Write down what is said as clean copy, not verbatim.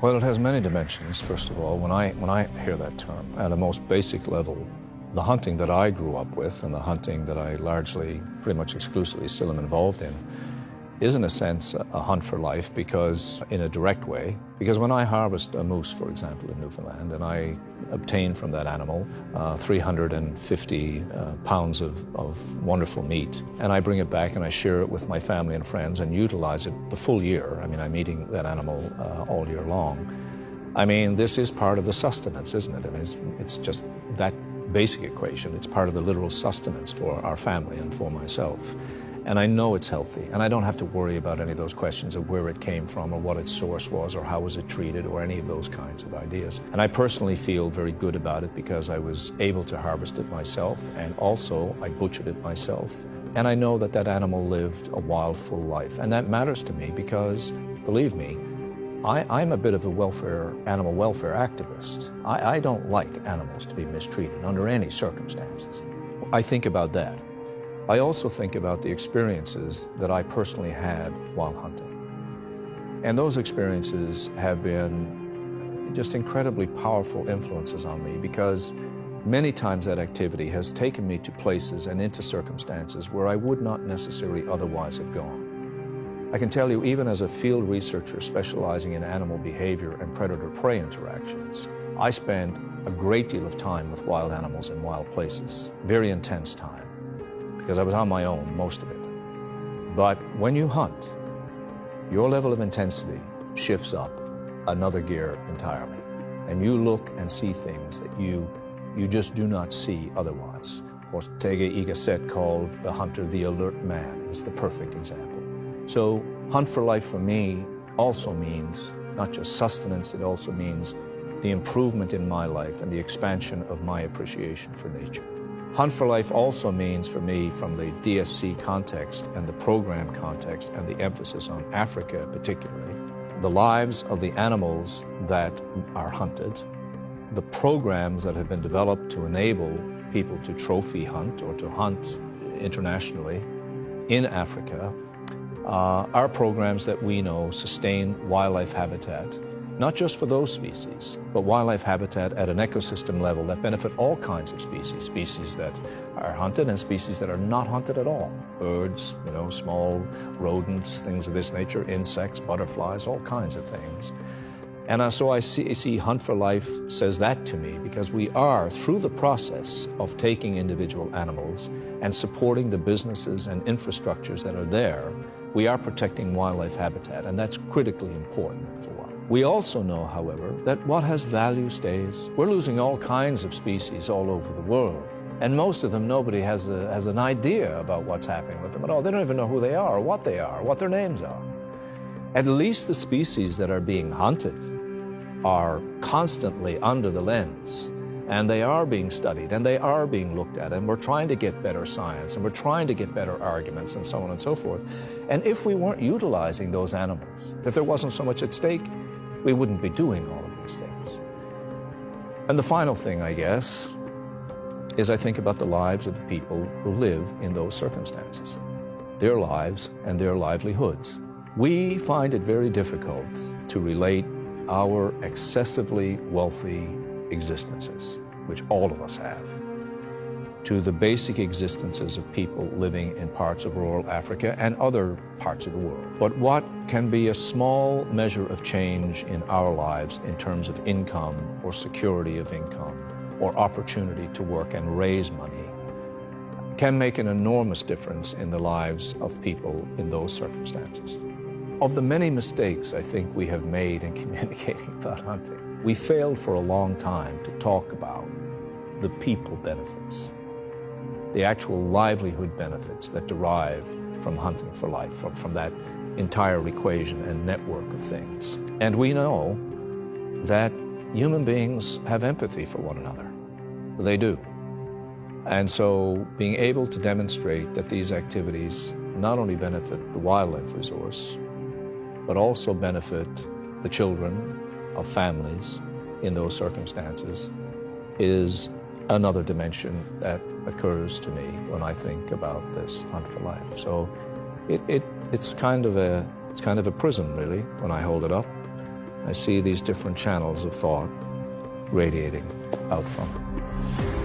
Well, it has many dimensions, first of all. When I hear that term, at a most basic level, the hunting that I grew up with and the hunting that I largely, pretty much exclusively still am involved in, is in a sense a hunt for life, because in a direct way, because when I harvest a moose, for example, in Newfoundland, and I obtain from that animal 350 pounds of wonderful meat, and I bring it back and I share it with my family and friends and utilize it the full year. I mean, I'm eating that animal all year long. I mean, this is part of the sustenance, isn't it? I mean, it's just that basic equation. It's part of the literal sustenance for our family and for myself. And I know it's healthy, and I don't have to worry about any of those questions of where it came from or what its source was or how was it treated or any of those kinds of ideas. And I personally feel very good about it because I was able to harvest it myself, and also I butchered it myself. And I know that that animal lived a wild, full life. And that matters to me because, believe me, I'm a bit of a animal welfare activist. I don't like animals to be mistreated under any circumstances. I think about that. I also think about the experiences that I personally had while hunting. And those experiences have been just incredibly powerful influences on me, because many times that activity has taken me to places and into circumstances where I would not necessarily otherwise have gone. I can tell you, even as a field researcher specializing in animal behavior and predator-prey interactions, I spend a great deal of time with wild animals in wild places, very intense time, because I was on my own, most of it. But when you hunt, your level of intensity shifts up another gear entirely. And you look and see things that you just do not see otherwise. Ortega y Gasset called the hunter the alert man. It's the perfect example. So hunt for life for me also means not just sustenance, it also means the improvement in my life and the expansion of my appreciation for nature. Hunt for life also means for me, from the DSC context and the program context and the emphasis on Africa particularly, the lives of the animals that are hunted, the programs that have been developed to enable people to trophy hunt or to hunt internationally in Africa, are programs that we know sustain wildlife habitat, not just for those species, but wildlife habitat at an ecosystem level that benefit all kinds of species, species that are hunted and species that are not hunted at all. Birds, small rodents, things of this nature, insects, butterflies, all kinds of things. And so I see Hunt for Life says that to me, because we are, through the process of taking individual animals and supporting the businesses and infrastructures that are there, we are protecting wildlife habitat, and that's critically important for one. We also know, however, that what has value stays. We're losing all kinds of species all over the world, and most of them, nobody has an idea about what's happening with them at all. They don't even know who they are, what their names are. At least the species that are being hunted are constantly under the lens, and they are being studied, and they are being looked at, and we're trying to get better science, and we're trying to get better arguments, and so on and so forth. And if we weren't utilizing those animals, if there wasn't so much at stake, we wouldn't be doing all of these things. And the final thing, I guess, is I think about the lives of the people who live in those circumstances, their lives and their livelihoods. We find it very difficult to relate our excessively wealthy existences, which all of us have, to the basic existences of people living in parts of rural Africa and other parts of the world. But what can be a small measure of change in our lives in terms of income or security of income or opportunity to work and raise money can make an enormous difference in the lives of people in those circumstances. Of the many mistakes I think we have made in communicating about hunting, we failed for a long time to talk about the people benefits, the actual livelihood benefits that derive from hunting for life, from that entire equation and network of things. And we know that human beings have empathy for one another. They do. And so being able to demonstrate that these activities not only benefit the wildlife resource, but also benefit the children of families in those circumstances is another dimension that occurs to me when I think about this Hunt for Life. So it's kind of a prism, really, when I hold it up. I see these different channels of thought radiating out from.